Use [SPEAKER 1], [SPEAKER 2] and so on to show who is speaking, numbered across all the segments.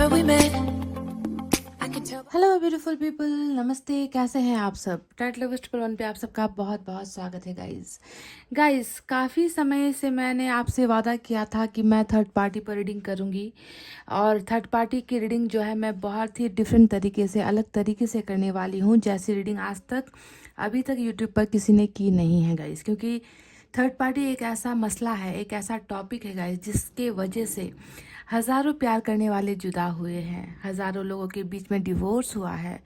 [SPEAKER 1] remember we met. I can tell.
[SPEAKER 2] Hello beautiful people, नमस्ते। कैसे हैं आप सब? टाइट लवर्स ट्रिपल वन पे आप सबका बहुत बहुत स्वागत है गाइस। काफ़ी समय से मैंने आपसे वादा किया था कि मैं थर्ड पार्टी पर रीडिंग करूंगी, और थर्ड पार्टी की रीडिंग जो है मैं बहुत ही डिफरेंट तरीके से, अलग तरीके से करने वाली हूं, जैसी रीडिंग आज तक अभी तक यूट्यूब पर किसी ने की नहीं है गाइस। क्योंकि थर्ड पार्टी एक ऐसा मसला है, एक ऐसा टॉपिक है गाइस, जिसके वजह से हज़ारों प्यार करने वाले जुदा हुए हैं, हज़ारों लोगों के बीच में डिवोर्स हुआ है,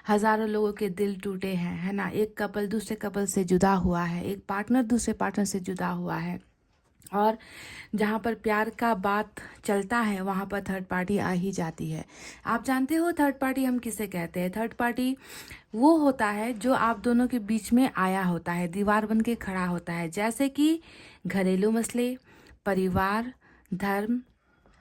[SPEAKER 2] हज़ारों लोगों के दिल टूटे हैं, है ना। एक कपल दूसरे कपल से जुदा हुआ है, एक पार्टनर दूसरे पार्टनर से जुदा हुआ है, और जहाँ पर प्यार का बात चलता है वहाँ पर थर्ड पार्टी आ ही जाती है। आप जानते हो थर्ड पार्टी हम किसे कहते हैं? थर्ड पार्टी वो होता है जो आप दोनों के बीच में आया होता है, दीवार बन के खड़ा होता है, जैसे कि घरेलू मसले, परिवार, धर्म,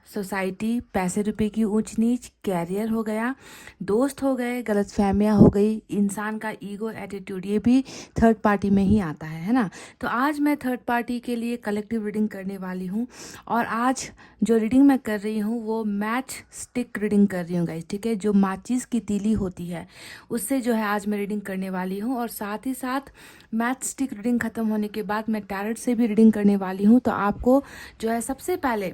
[SPEAKER 2] सोसाइटी, पैसे रुपए की ऊंच नीच, कैरियर हो गया, दोस्त हो गए, गलतफहमियां हो गई, इंसान का ईगो, एटीट्यूड, ये भी थर्ड पार्टी में ही आता है ना। तो आज मैं थर्ड पार्टी के लिए कलेक्टिव रीडिंग करने वाली हूँ, और आज जो रीडिंग मैं कर रही हूँ वो मैच स्टिक रीडिंग कर रही हूँ गाइस, ठीक है। जो माचिस की तीली होती है उससे जो है आज मैं रीडिंग करने वाली हूँ, और साथ ही साथ मैच स्टिक रीडिंग खत्म होने के बाद मैं टैरोट से भी रीडिंग करने वाली हूँ। तो आपको जो है सबसे पहले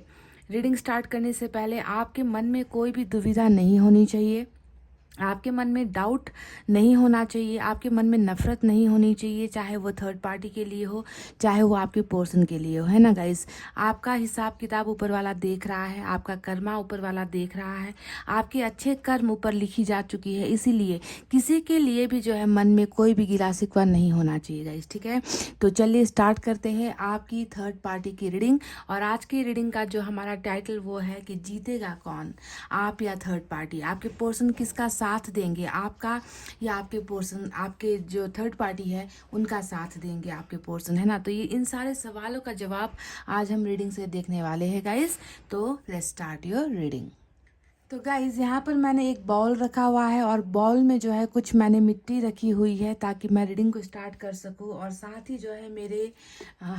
[SPEAKER 2] रीडिंग स्टार्ट करने से पहले आपके मन में कोई भी दुविधा नहीं होनी चाहिए, आपके मन में डाउट नहीं होना चाहिए, आपके मन में नफरत नहीं होनी चाहिए, चाहे वो थर्ड पार्टी के लिए हो, चाहे वो आपके पर्सन के लिए हो, है ना गाइस। आपका हिसाब किताब ऊपर वाला देख रहा है, आपका कर्मा ऊपर वाला देख रहा है, आपके अच्छे कर्म ऊपर लिखी जा चुकी है, इसीलिए किसी के लिए भी जो है मन में कोई भी गिला शिकवा नहीं होना चाहिए गाइस, ठीक है। तो चलिए स्टार्ट करते हैं आपकी थर्ड पार्टी की रीडिंग। और आज की रीडिंग का जो हमारा टाइटल वो है कि जीतेगा कौन, आप या थर्ड पार्टी। आपके पर्सन किसका साथ देंगे, आपका या आपके पर्सन, आपके जो थर्ड पार्टी है उनका साथ देंगे आपके पर्सन, है ना। तो ये इन सारे सवालों का जवाब आज हम रीडिंग से देखने वाले हैं गाइस। तो लेट्स स्टार्ट योर रीडिंग। तो गाइज यहाँ पर मैंने एक बाउल रखा हुआ है, और बाउल में जो है कुछ मैंने मिट्टी रखी हुई है ताकि मैं रीडिंग को स्टार्ट कर सकूँ, और साथ ही जो है मेरे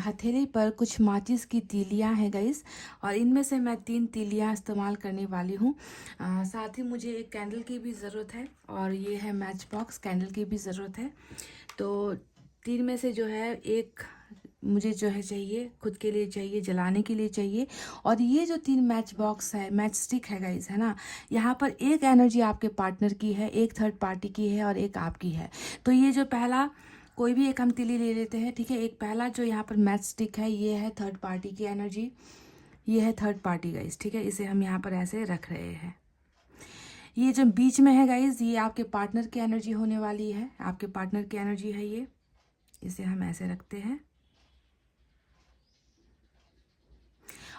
[SPEAKER 2] हथेली पर कुछ माचिस की तीलियाँ हैं गाइज, और इनमें से मैं 3 तीलियाँ इस्तेमाल करने वाली हूँ। साथ ही मुझे एक कैंडल की भी ज़रूरत है, और ये है मैच बॉक्स, कैंडल की भी ज़रूरत है। तो 3 में से जो है एक मुझे जो है चाहिए, खुद के लिए चाहिए, जलाने के लिए चाहिए। और ये जो 3 मैच बॉक्स है, मैच स्टिक है गाइस, है ना, यहाँ पर एक एनर्जी आपके पार्टनर की है, एक थर्ड पार्टी की है, और एक आपकी है। तो ये जो पहला, कोई भी एक हम तीली ले लेते हैं, ठीक है। एक पहला जो यहाँ पर मैच स्टिक है ये है थर्ड पार्टी की एनर्जी, ये है थर्ड पार्टी गाइस, ठीक है। इसे हम यहाँ पर ऐसे रख रहे हैं। ये जो बीच में है गाइस, ये आपके पार्टनर की एनर्जी होने वाली है, आपके पार्टनर की एनर्जी है ये, इसे हम ऐसे रखते हैं।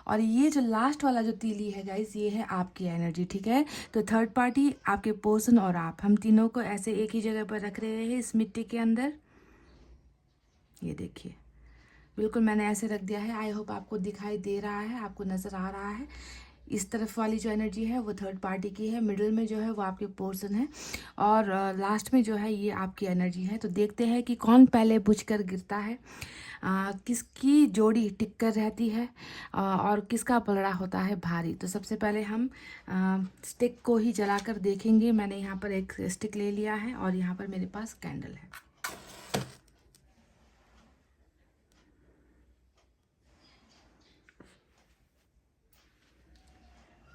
[SPEAKER 2] और ये जो लास्ट वाला जो तीली है गाइस, ये है आपकी एनर्जी, ठीक है। तो थर्ड पार्टी, आपके पर्सन और आप, हम तीनों को ऐसे एक ही जगह पर रख रहे हैं इस मिट्टी के अंदर। ये देखिए, बिल्कुल मैंने ऐसे रख दिया है। आई होप आपको दिखाई दे रहा है, आपको नज़र आ रहा है। इस तरफ वाली जो एनर्जी है वो थर्ड पार्टी की है, मिडिल में जो है वो आपके पर्सन है, और लास्ट में जो है ये आपकी एनर्जी है। तो देखते हैं कि कौन पहले बुझ कर गिरता है, किसकी जोड़ी टिक कर रहती है, और किसका पलड़ा होता है भारी। तो सबसे पहले हम स्टिक को ही जलाकर देखेंगे। मैंने यहाँ पर एक स्टिक ले लिया है, और यहाँ पर मेरे पास कैंडल है।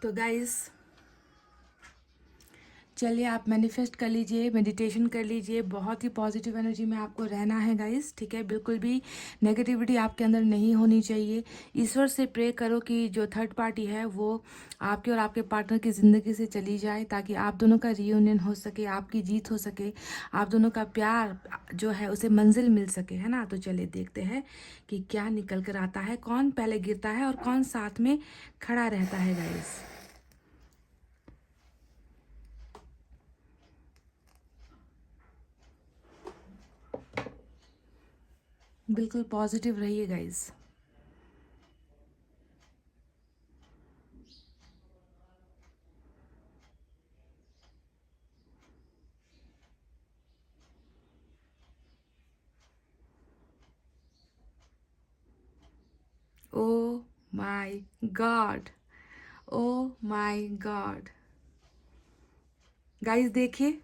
[SPEAKER 2] तो गाइस चलिए, आप मैनिफेस्ट कर लीजिए, मेडिटेशन कर लीजिए, बहुत ही पॉजिटिव एनर्जी में आपको रहना है गाइस, ठीक है। बिल्कुल भी नेगेटिविटी आपके अंदर नहीं होनी चाहिए। ईश्वर से प्रे करो कि जो थर्ड पार्टी है वो आपके और आपके पार्टनर की ज़िंदगी से चली जाए, ताकि आप दोनों का रियूनियन हो सके, आपकी जीत हो सके, आप दोनों का प्यार जो है उसे मंजिल मिल सके, है ना। तो चलिए देखते हैं कि क्या निकल कर आता है, कौन पहले गिरता है और कौन साथ में खड़ा रहता है गाइस। बिल्कुल पॉजिटिव रहिए guys. Oh my God, oh my God, guys देखिए,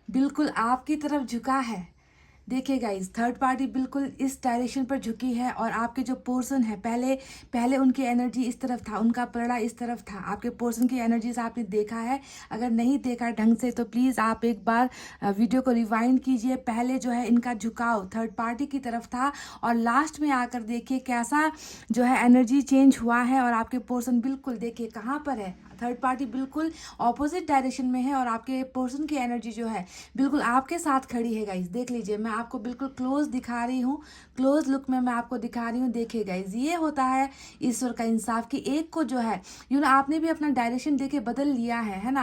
[SPEAKER 2] बिल्कुल आपकी तरफ झुका है। देखिए गाइस, थर्ड पार्टी बिल्कुल इस डायरेक्शन पर झुकी है और आपके जो पोर्शन है, पहले पहले उनकी एनर्जी इस तरफ था, उनका पलड़ा इस तरफ था। आपके पोर्शन की एनर्जी से आपने देखा है। अगर नहीं देखा ढंग से तो प्लीज़ आप एक बार वीडियो को रिवाइंड कीजिए। पहले जो है इनका झुकाव थर्ड पार्टी की तरफ था और लास्ट में आकर देखिए कैसा जो है एनर्जी चेंज हुआ है और आपके पोर्शन बिल्कुल देखिए कहाँ पर है। थर्ड पार्टी बिल्कुल ऑपोजिट डायरेक्शन में है और आपके पर्सन की एनर्जी जो है बिल्कुल आपके साथ खड़ी है। गाइज देख लीजिए, मैं आपको बिल्कुल क्लोज दिखा रही हूँ, क्लोज लुक में मैं आपको दिखा रही हूँ। देखिए गाइज, ये होता है ईश्वर का इंसाफ कि एक को जो है आपने भी अपना डायरेक्शन देके बदल लिया है ना।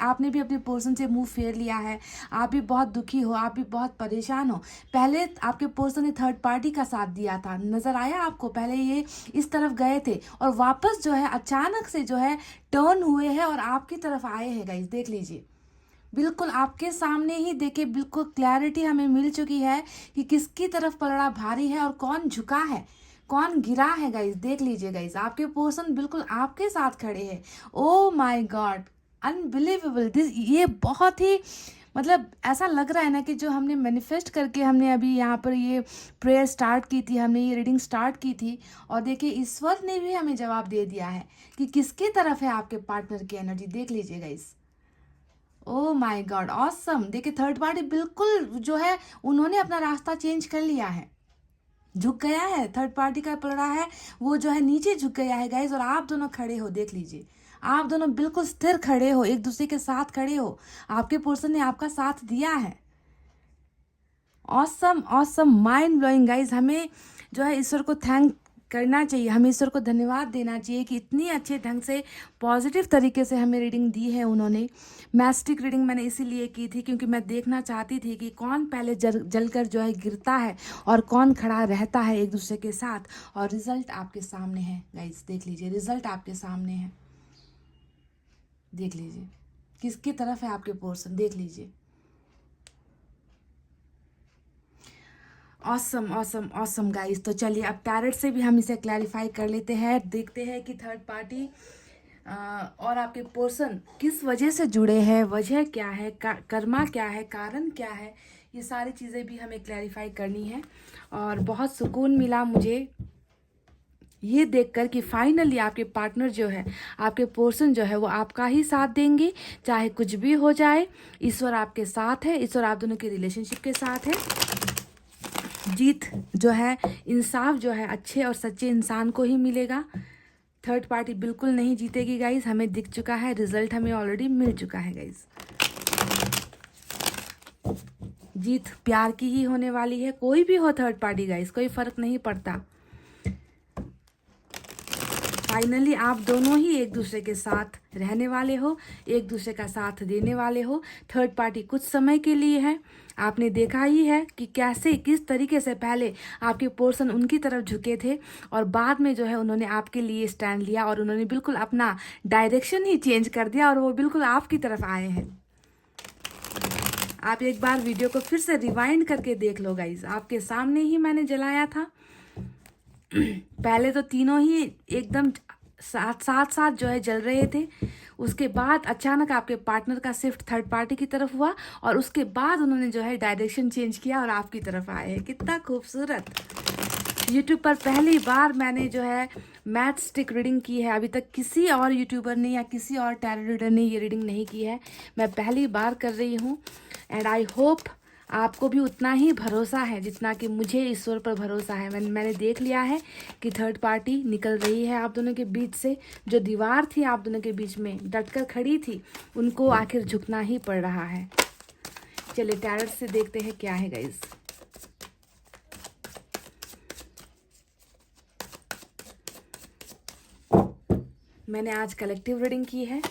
[SPEAKER 2] आपने भी अपने पर्सन से मुंह फेर लिया है। आप भी बहुत दुखी हो, आप भी बहुत परेशान हो। पहले आपके पर्सन ने थर्ड पार्टी का साथ दिया था, नजर आया आपको। पहले ये इस तरफ गए थे और वापस जो है अचानक से जो है टर्न हुए हैं और आपकी तरफ आए हैं। गाइस देख लीजिए, बिल्कुल आपके सामने ही देखिए, बिल्कुल क्लैरिटी हमें मिल चुकी है कि किसकी तरफ पलड़ा भारी है और कौन झुका है, कौन गिरा है। गाइस देख लीजिए, गाइस आपके पर्सन बिल्कुल आपके साथ खड़े हैं। Oh my God, unbelievable this. ये बहुत ही मतलब ऐसा लग रहा है ना कि जो हमने मैनिफेस्ट करके हमने अभी यहाँ पर ये प्रेयर स्टार्ट की थी, हमने ये रीडिंग स्टार्ट की थी और देखिए ईश्वर ने भी हमें जवाब दे दिया है कि किसकी तरफ है आपके पार्टनर की एनर्जी। देख लीजिए guys, oh my God, awesome. देखिए थर्ड पार्टी बिल्कुल जो है उन्होंने अपना रास्ता चेंज कर लिया है, झुक गया है। थर्ड पार्टी का पलड़ा है वो जो है नीचे झुक गया है गाइस और आप दोनों खड़े हो। देख लीजिए, आप दोनों बिल्कुल स्थिर खड़े हो, एक दूसरे के साथ खड़े हो। आपके पर्सन ने आपका साथ दिया है। Awesome awesome, mind blowing guys. हमें जो है ईश्वर को थैंक करना चाहिए, हमें ईश्वर को धन्यवाद देना चाहिए कि इतनी अच्छे ढंग से पॉजिटिव तरीके से हमें रीडिंग दी है उन्होंने। मैस्टिक रीडिंग मैंने इसीलिए की थी क्योंकि मैं देखना चाहती थी कि कौन पहले जलकर जो है गिरता है और कौन खड़ा रहता है एक दूसरे के साथ। और रिजल्ट आपके सामने है गाइज, देख लीजिए, रिजल्ट आपके सामने है। देख लीजिए किसकी तरफ है आपके पर्सन, देख लीजिए। Awesome awesome awesome guys. तो चलिए अब टैरेट से भी हम इसे क्लैरिफाई कर लेते हैं, देखते हैं कि थर्ड पार्टी और आपके पर्सन किस वजह से जुड़े हैं, वजह क्या है, कर्मा क्या है, कारण क्या है। ये सारी चीज़ें भी हमें क्लैरिफाई करनी है। और बहुत सुकून मिला मुझे ये देखकर कि फाइनली आपके पार्टनर जो है, आपके पर्सन जो है वो आपका ही साथ देंगे, चाहे कुछ भी हो जाए। ईश्वर आपके साथ है, ईश्वर आप दोनों के रिलेशनशिप के साथ है। जीत जो है, इंसाफ जो है अच्छे और सच्चे इंसान को ही मिलेगा। थर्ड पार्टी बिल्कुल नहीं जीतेगी गाइस, हमें दिख चुका है, रिजल्ट हमें ऑलरेडी मिल चुका है गाइस। जीत प्यार की ही होने वाली है, कोई भी हो थर्ड पार्टी गाइस, कोई फर्क नहीं पड़ता। फाइनली आप दोनों ही एक दूसरे के साथ रहने वाले हो, एक दूसरे का साथ देने वाले हो। थर्ड पार्टी कुछ समय के लिए है, आपने देखा ही है कि कैसे किस तरीके से पहले आपके पर्सन उनकी तरफ झुके थे और बाद में जो है उन्होंने आपके लिए स्टैंड लिया और उन्होंने बिल्कुल अपना डायरेक्शन ही चेंज कर दिया और वो बिल्कुल आपकी तरफ आए हैं। आप एक बार वीडियो को फिर से रिवाइंड करके देख लो गाइज, आपके सामने ही मैंने जलाया था। पहले तो तीनों ही एकदम साथ साथ जो है जल रहे थे, उसके बाद अचानक आपके पार्टनर का शिफ्ट थर्ड पार्टी की तरफ हुआ और उसके बाद उन्होंने जो है डायरेक्शन चेंज किया और आपकी तरफ आए हैं। कितना खूबसूरत। यूट्यूब पर पहली बार मैंने जो है मैथ स्टिक रीडिंग की है, अभी तक किसी और यूट्यूबर ने या किसी और टैरो रीडर ने ये रीडिंग नहीं की है, मैं पहली बार कर रही हूँ। एंड आई होप आपको भी उतना ही भरोसा है जितना कि मुझे ईश्वर पर भरोसा है। मैंने देख लिया है कि थर्ड पार्टी निकल रही है आप दोनों के बीच से। जो दीवार थी आप दोनों के बीच में डटकर खड़ी थी, उनको आखिर झुकना ही पड़ रहा है। चलिए टैरेट से देखते हैं क्या है गाइस। मैंने आज कलेक्टिव रीडिंग की है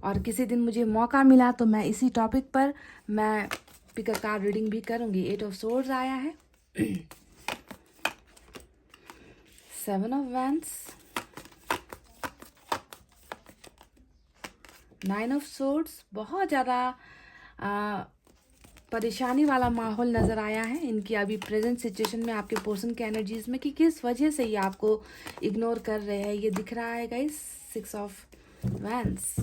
[SPEAKER 2] और किसी दिन मुझे मौका मिला तो मैं इसी टॉपिक पर मैं पिक अ कार्ड रीडिंग भी करूंगी। 8 ऑफ सोर्ड्स आया है, 7 ऑफ वैंड्स, 9 ऑफ सोर्ड्स। बहुत ज़्यादा परेशानी वाला माहौल नज़र आया है इनकी अभी प्रेजेंट सिचुएशन में, आपके पर्सन के एनर्जीज में, कि किस वजह से ये आपको इग्नोर कर रहे हैं। ये दिख रहा है guys, 6 of wands,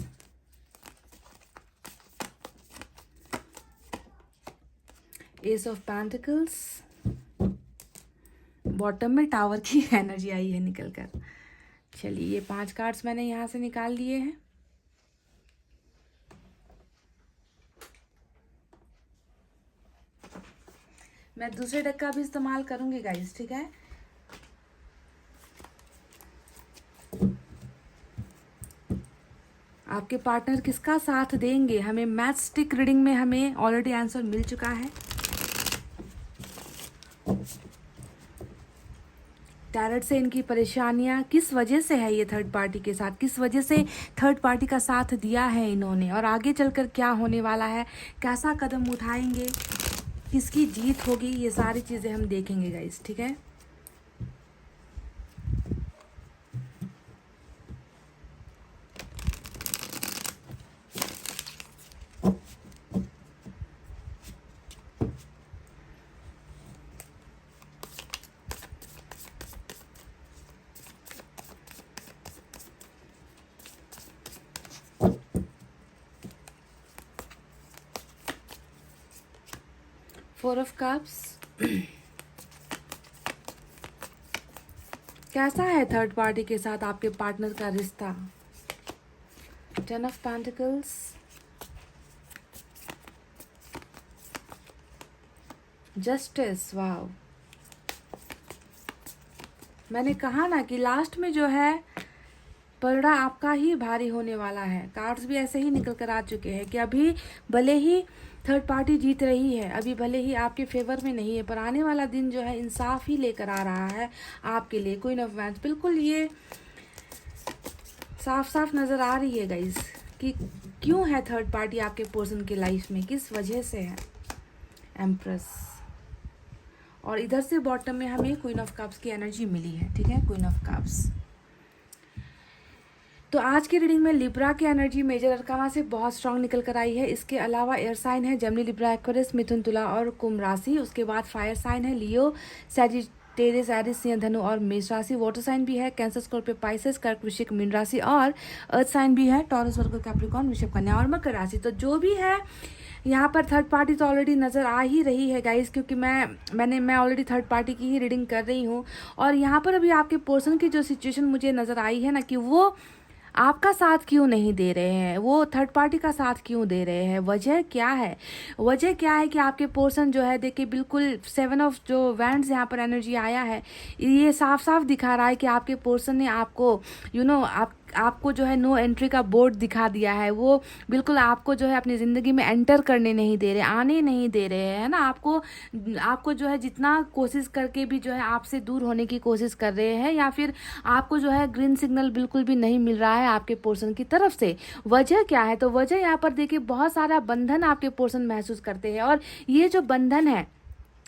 [SPEAKER 2] S of pentacles, bottom में टावर की एनर्जी आई है निकल कर। चलिए, ये 5 कार्ड्स मैंने यहाँ से निकाल लिए हैं। मैं दूसरे डेक का भी इस्तेमाल करूंगी गाइस, ठीक है। आपके पार्टनर किसका साथ देंगे, हमें मैथ स्टिक रीडिंग में हमें ऑलरेडी आंसर मिल चुका है। टैरेट से इनकी परेशानियां किस वजह से है, ये थर्ड पार्टी के साथ किस वजह से थर्ड पार्टी का साथ दिया है इन्होंने, और आगे चलकर क्या होने वाला है, कैसा कदम उठाएंगे, किसकी जीत होगी, ये सारी चीज़ें हम देखेंगे गाइस, ठीक है। फोर ऑफ कप्स, कैसा है थर्ड पार्टी के साथ आपके पार्टनर का रिश्ता। 10 ऑफ पेंटिकल्स, जस्टिस, वाव। मैंने कहा ना कि लास्ट में जो है पलड़ा आपका ही भारी होने वाला है। कार्ड्स भी ऐसे ही निकल कर आ चुके हैं कि अभी भले ही थर्ड पार्टी जीत रही है, अभी भले ही आपके फेवर में नहीं है, पर आने वाला दिन जो है इंसाफ ही लेकर आ रहा है आपके लिए। क्वीन ऑफ वैंड्स, बिल्कुल ये साफ साफ नज़र आ रही है गाइस कि क्यों है थर्ड पार्टी आपके पर्सन के लाइफ में, किस वजह से है। एम्प्रेस, और इधर से बॉटम में हमें क्वीन ऑफ कप्स की एनर्जी मिली है, ठीक है, क्वीन ऑफ कप्स। तो आज की रीडिंग में लिब्रा की एनर्जी मेजर अरकाना से बहुत स्ट्रांग निकल कर आई है। इसके अलावा एयर साइन है जेमिनी, लिब्रा, एक्वेरियस, मिथुन, तुला और कुंभ राशि। उसके बाद फायर साइन है लियो, सैजिटेरियस, एरिस, सिंह, धनु और मेष राशि। वाटर साइन भी है कैंसर, स्कॉर्पियो, पाइसेस, कर्क, वृश्चिक, मीन राशि। और अर्थ साइन भी है टॉरस, वर्गो, कैप्रिकॉर्न, वृषभ, कन्या और मकर राशि। तो जो भी है यहाँ पर थर्ड पार्टी तो ऑलरेडी नज़र आ ही रही है गाइस, क्योंकि मैं ऑलरेडी थर्ड पार्टी की ही रीडिंग कर रही हूँ। और यहाँ पर अभी आपके पर्सन की जो सिचुएशन मुझे नज़र आई है ना, कि वो आपका साथ क्यों नहीं दे रहे हैं, वो थर्ड पार्टी का साथ क्यों दे रहे हैं, वजह क्या है। वजह क्या है कि आपके पर्सन जो है, देखिए बिल्कुल 7 ऑफ जो वैंड्स यहाँ पर एनर्जी आया है, ये साफ साफ दिखा रहा है कि आपके पर्सन ने आपको आपको जो है नो एंट्री का बोर्ड दिखा दिया है। वो बिल्कुल आपको जो है अपनी ज़िंदगी में एंटर करने नहीं दे रहे, आने नहीं दे रहे हैं ना। आपको जो है जितना कोशिश करके भी जो है आपसे दूर होने की कोशिश कर रहे हैं, या फिर आपको जो है ग्रीन सिग्नल बिल्कुल भी नहीं मिल रहा है आपके पर्सन की तरफ से। वजह क्या है, तो वजह यहाँ पर देखिए बहुत सारा बंधन आपके पर्सन महसूस करते हैं, और ये जो बंधन है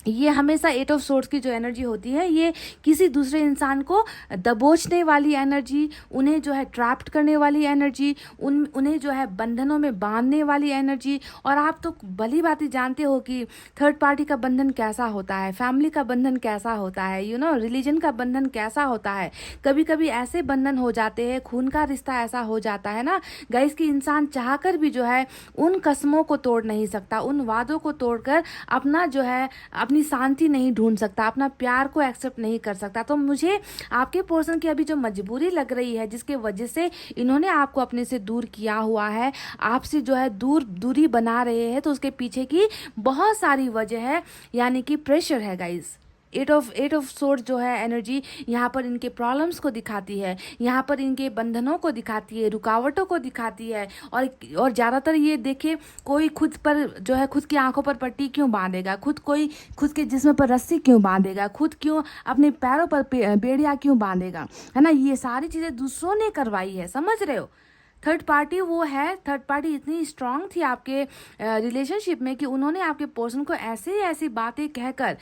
[SPEAKER 2] ये हमेशा 8 ऑफ सोर्ड्स की जो एनर्जी होती है, ये किसी दूसरे इंसान को दबोचने वाली एनर्जी, उन्हें जो है ट्रैप्ड करने वाली एनर्जी, उन्हें जो है बंधनों में बांधने वाली एनर्जी। और आप तो भली बात ही जानते हो कि थर्ड पार्टी का बंधन कैसा होता है, फैमिली का बंधन कैसा होता है, रिलीजन का बंधन कैसा होता है। कभी कभी ऐसे बंधन हो जाते हैं, खून का रिश्ता ऐसा हो जाता है ना गाइस, कि इंसान चाहकर भी जो है उन कसमों को तोड़ नहीं सकता, उन वादों को तोड़कर अपना जो है अपनी शांति नहीं ढूंढ सकता, अपना प्यार को एक्सेप्ट नहीं कर सकता। तो मुझे आपके पर्सन की अभी जो मजबूरी लग रही है, जिसके वजह से इन्होंने आपको अपने से दूर किया हुआ है, आपसे जो है दूरी बना रहे हैं, तो उसके पीछे की बहुत सारी वजह है, यानी कि प्रेशर है गाइज। 8 ऑफ सोर्ड जो है एनर्जी यहाँ पर इनके प्रॉब्लम्स को दिखाती है, यहाँ पर इनके बंधनों को दिखाती है, रुकावटों को दिखाती है। और ज़्यादातर ये देखिए, कोई खुद पर जो है खुद की आंखों पर पट्टी क्यों बांधेगा, कोई खुद के जिस्म पर रस्सी क्यों बांधेगा, खुद क्यों अपने पैरों पर बेड़िया क्यों बांधेगा, है ना। ये सारी चीज़ें दूसरों ने करवाई है, समझ रहे हो। थर्ड पार्टी वो है, थर्ड पार्टी इतनी स्ट्रांग थी आपके रिलेशनशिप में कि उन्होंने आपके पर्सन को ऐसी ऐसी बातें कहकर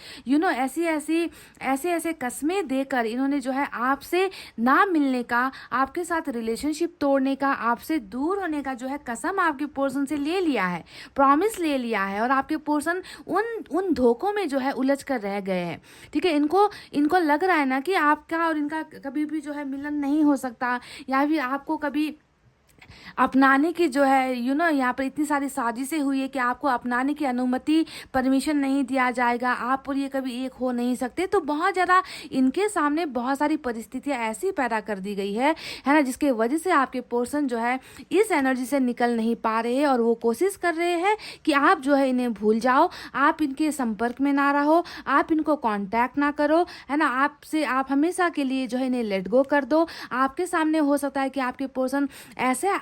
[SPEAKER 2] ऐसे ऐसे कस्में देकर इन्होंने जो है आपसे ना मिलने का, आपके साथ रिलेशनशिप तोड़ने का, आपसे दूर होने का जो है कसम आपके पर्सन से ले लिया है, प्रॉमिस ले लिया है। और आपके पर्सन उन धोखों में जो है उलझ कर रह गए हैं। ठीक है, इनको लग रहा है ना कि आपका और इनका कभी भी जो है मिलन नहीं हो सकता, या फिर आपको कभी अपनाने की जो है यहाँ पर इतनी सारी साजिशें हुई है कि आपको अपनाने की अनुमति, परमिशन नहीं दिया जाएगा, आप और ये कभी एक हो नहीं सकते। तो बहुत ज़्यादा इनके सामने बहुत सारी परिस्थितियाँ ऐसी पैदा कर दी गई है ना, जिसके वजह से आपके पर्सन जो है इस एनर्जी से निकल नहीं पा रहे हैं और वो कोशिश कर रहे हैं कि आप जो है इन्हें भूल जाओ, आप इनके संपर्क में ना रहो, आप इनको कांटेक्ट ना करो, है ना, आप हमेशा के लिए जो है इन्हें लेट गो कर दो। आपके सामने हो सकता है कि आपके पर्सन ऐसा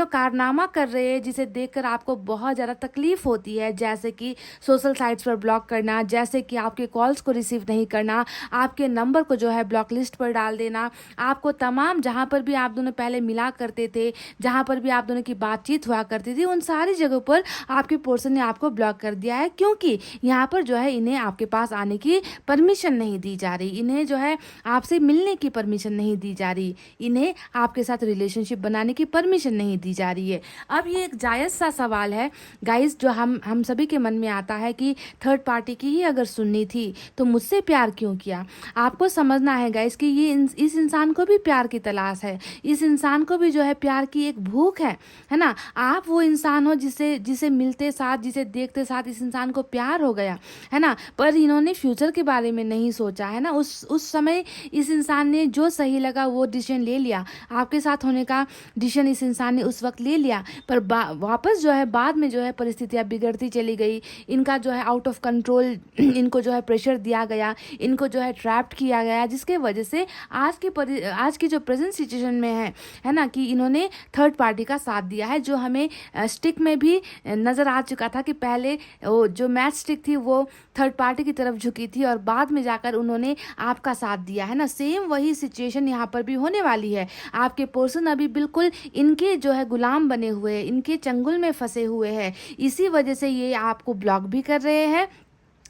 [SPEAKER 2] कारनामा कर रहे हैं जिसे देखकर आपको बहुत ज़्यादा तकलीफ होती है, जैसे कि सोशल साइट्स पर ब्लॉक करना, जैसे कि आपके कॉल्स को रिसीव नहीं करना, आपके नंबर को जो है ब्लॉक लिस्ट पर डाल देना, आपको तमाम जहाँ पर भी आप दोनों पहले मिला करते थे, जहाँ पर भी आप दोनों की बातचीत हुआ करती थी, उन सारी जगहों पर आपके पर्सन ने आपको ब्लॉक कर दिया है, क्योंकि यहाँ पर जो है इन्हें आपके पास आने की परमिशन नहीं दी जा रही, इन्हें जो है आपसे मिलने की परमिशन नहीं दी जा रही, इन्हें आपके साथ रिलेशनशिप बनाने की परमिशन नहीं दी जा रही है। अब ये एक जायज़ सा सवाल है गाइस, जो हम सभी के मन में आता है कि थर्ड पार्टी की ही अगर सुननी थी तो मुझसे प्यार क्यों किया। आपको समझना है गाइस कि इस इंसान को भी प्यार की तलाश है, इस इंसान को भी जो है प्यार की एक भूख है ना। आप वो इंसान हो जिसे मिलते साथ, जिसे देखते साथ इस इंसान को प्यार हो गया, है ना, पर इन्होंने फ्यूचर के बारे में नहीं सोचा, है ना। उस समय इस इंसान ने जो सही लगा वो डिसीजन ले लिया, आपके साथ होने का डिसीजन इस इंसान ने उस वक्त ले लिया, पर वापस जो है बाद में जो है परिस्थितियाँ बिगड़ती चली गई, इनका जो है आउट ऑफ कंट्रोल इनको जो है प्रेशर दिया गया, इनको जो है ट्रैप्ड किया गया, जिसके वजह से आज की जो प्रेजेंट सिचुएशन में है ना, कि इन्होंने थर्ड पार्टी का साथ दिया है, जो हमें स्टिक में भी नज़र आ चुका था कि पहले जो मैच स्टिक थी वो थर्ड पार्टी की तरफ झुकी थी और बाद में जाकर उन्होंने आपका साथ दिया, है ना। सेम वही सिचुएशन यहाँ पर भी होने वाली है। आपके पर्सन अभी बिल्कुल इनके जो है गुलाम बने हुए हैं, इनके चंगुल में फंसे हुए हैं, इसी वजह से ये आपको ब्लॉक भी कर रहे हैं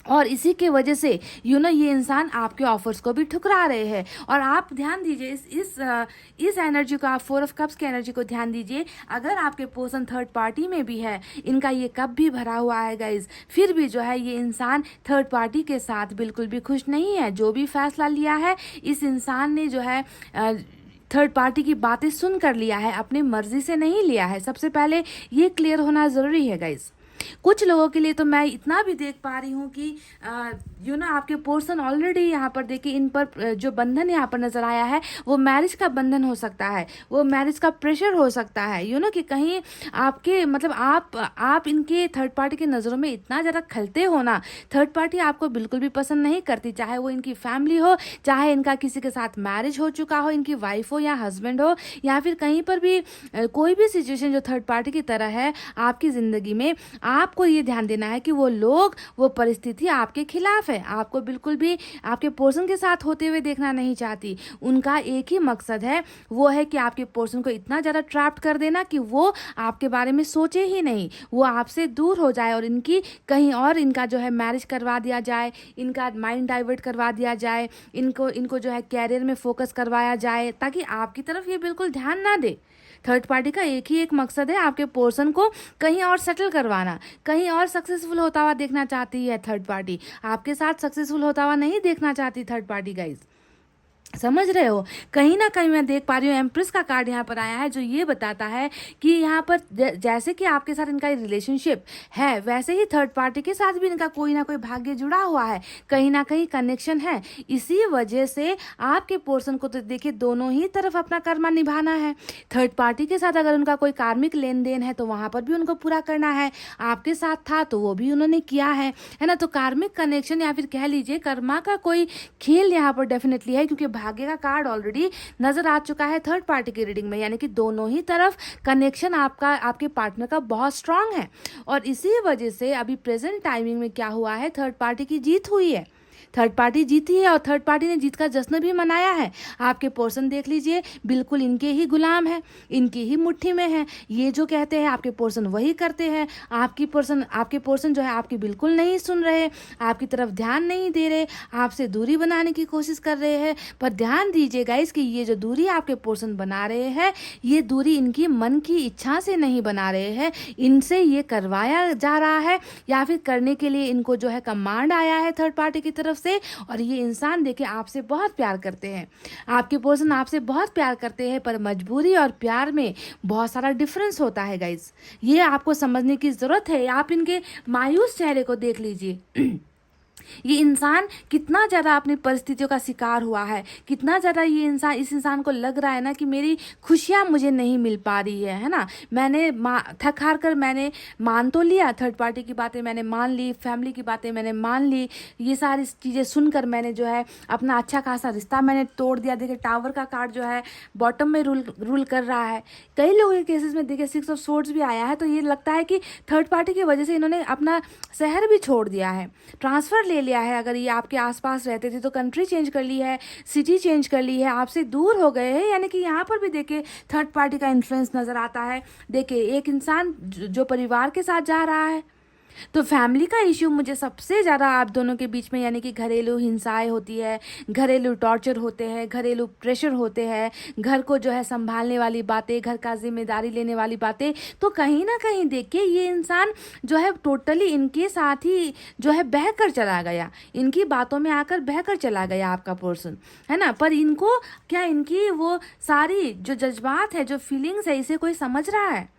[SPEAKER 2] और इसी के वजह से ये इंसान आपके ऑफर्स को भी ठुकरा रहे हैं। और आप ध्यान दीजिए इस एनर्जी को, आप 4 ऑफ कप्स की एनर्जी को ध्यान दीजिए। अगर आपके पर्सन थर्ड पार्टी में भी है, इनका ये कप भी भरा हुआ है गाइज, फिर भी जो है ये इंसान थर्ड पार्टी के साथ बिल्कुल भी खुश नहीं है। जो भी फैसला लिया है इस इंसान ने जो है थर्ड पार्टी की बातें सुन कर लिया है, अपनी मर्जी से नहीं लिया है। सबसे पहले ये क्लियर होना ज़रूरी है गाइज। कुछ लोगों के लिए तो मैं इतना भी देख पा रही हूँ कि आपके पर्सन ऑलरेडी यहाँ पर देखिए, इन पर जो बंधन यहाँ पर नजर आया है वो मैरिज का बंधन हो सकता है, वो मैरिज का प्रेशर हो सकता है, कि कहीं आपके मतलब आप इनके थर्ड पार्टी की नज़रों में इतना ज़्यादा खलते हो ना, थर्ड पार्टी आपको बिल्कुल भी पसंद नहीं करती, चाहे वो इनकी फैमिली हो, चाहे इनका किसी के साथ मैरिज हो चुका हो, इनकी वाइफ हो या हस्बैंड हो, या फिर कहीं पर भी कोई भी सिचुएशन जो थर्ड पार्टी की तरह है आपकी ज़िंदगी में, आपको ये ध्यान देना है कि वो परिस्थिति आपके खिलाफ है, आपको बिल्कुल भी आपके पर्सन के साथ होते हुए देखना नहीं चाहती। उनका एक ही मकसद है, वो है कि आपके पर्सन को इतना ज़्यादा ट्रैप्ड कर देना कि वो आपके बारे में सोचे ही नहीं, वो आपसे दूर हो जाए और इनकी कहीं और इनका जो है मैरिज करवा दिया जाए, इनका माइंड डाइवर्ट करवा दिया जाए, इनको जो है कैरियर में फोकस करवाया जाए, ताकि आपकी तरफ ये बिल्कुल ध्यान ना दे। थर्ड पार्टी का एक ही एक मकसद है, आपके पर्सन को कहीं और सेटल करवाना, कहीं और सक्सेसफुल होता हुआ देखना चाहती है थर्ड पार्टी, आपके साथ सक्सेसफुल होता हुआ नहीं देखना चाहती थर्ड पार्टी गाइज। समझ रहे हो? कहीं ना कहीं मैं देख पा रही हूँ एम्प्रेस का कार्ड यहाँ पर आया है, जो ये बताता है कि यहाँ पर जैसे कि आपके साथ इनका रिलेशनशिप है, वैसे ही थर्ड पार्टी के साथ भी इनका कोई ना कोई भाग्य जुड़ा हुआ है, कहीं ना कहीं कनेक्शन है। इसी वजह से आपके पर्सन को तो देखिए दोनों ही तरफ अपना कर्मा निभाना है। थर्ड पार्टी के साथ अगर उनका कोई कार्मिक लेन देन है तो वहाँ पर भी उनको पूरा करना है, आपके साथ था तो वो भी उन्होंने किया है ना। तो कार्मिक कनेक्शन या फिर कह लीजिए कर्मा का कोई खेल यहाँ पर डेफिनेटली है, क्योंकि भाग्य का कार्ड ऑलरेडी नजर आ चुका है थर्ड पार्टी की रीडिंग में, यानी कि दोनों ही तरफ कनेक्शन आपके पार्टनर का बहुत स्ट्रांग है। और इसी वजह से अभी प्रेजेंट टाइमिंग में क्या हुआ है, थर्ड पार्टी की जीत हुई है। थर्ड पार्टी जीती है और थर्ड पार्टी ने जीत का जश्न भी मनाया है। आपके पोर्शन देख लीजिए, बिल्कुल इनके ही गुलाम है, इनकी ही मुट्ठी में है। ये जो कहते हैं आपके पोर्शन वही करते हैं। आपके पोर्शन जो है आपकी बिल्कुल नहीं सुन रहे, आपकी तरफ ध्यान नहीं दे रहे, आपसे दूरी बनाने की कोशिश कर रहे हैं। पर ध्यान दीजिए गाइस कि ये जो दूरी आपके पोर्शन बना रहे हैं, ये दूरी इनकी मन की इच्छा से नहीं बना रहे हैं, इनसे ये करवाया जा रहा है या फिर करने के लिए इनको जो है कमांड आया है थर्ड पार्टी की तरफ से। और ये इंसान देखिए आपसे बहुत प्यार करते हैं, आपके पर्सन आपसे बहुत प्यार करते हैं, पर मजबूरी और प्यार में बहुत सारा डिफरेंस होता है गाइस। ये आपको समझने की ज़रूरत है। आप इनके मायूस चेहरे को देख लीजिए। ये इंसान कितना ज़्यादा अपनी परिस्थितियों का शिकार हुआ है, कितना ज़्यादा ये इस इंसान को लग रहा है ना कि मेरी खुशियाँ मुझे नहीं मिल पा रही है ना। मैंने थक हार कर मैंने मान तो लिया, थर्ड पार्टी की बातें मैंने मान ली, फैमिली की बातें मैंने मान ली, ये सारी चीज़ें सुनकर मैंने जो है अपना अच्छा खासा रिश्ता मैंने तोड़ दिया। देखिए टावर का कार्ड जो है बॉटम में रूल कर रहा है। कई लोगों के केसेस में देखिए 6 ऑफ सोर्ड्स भी आया है, तो ये लगता है कि थर्ड पार्टी की वजह से इन्होंने अपना शहर भी छोड़ दिया है, ट्रांसफ़र ले लिया है। अगर ये आपके आसपास रहते थे तो कंट्री चेंज कर ली है, सिटी चेंज कर ली है, आपसे दूर हो गए हैं। यानी कि यहाँ पर भी देखिए थर्ड पार्टी का इन्फ्लुएंस नज़र आता है। देखिए एक इंसान जो परिवार के साथ जा रहा है, तो फैमिली का इश्यू मुझे सबसे ज़्यादा आप दोनों के बीच में, यानी कि घरेलू हिंसाएं होती है, घरेलू टॉर्चर होते हैं, घरेलू प्रेशर होते हैं, घर को जो है संभालने वाली बातें, घर का जिम्मेदारी लेने वाली बातें। तो कहीं ना कहीं देखिए ये इंसान जो है टोटली इनके साथ ही जो है बहकर चला गया, इनकी बातों में आकर बहकर चला गया आपका पर्सन, है ना। पर इनको क्या, इनकी वो सारी जो जज्बात है, जो फीलिंग्स है, इसे कोई समझ रहा है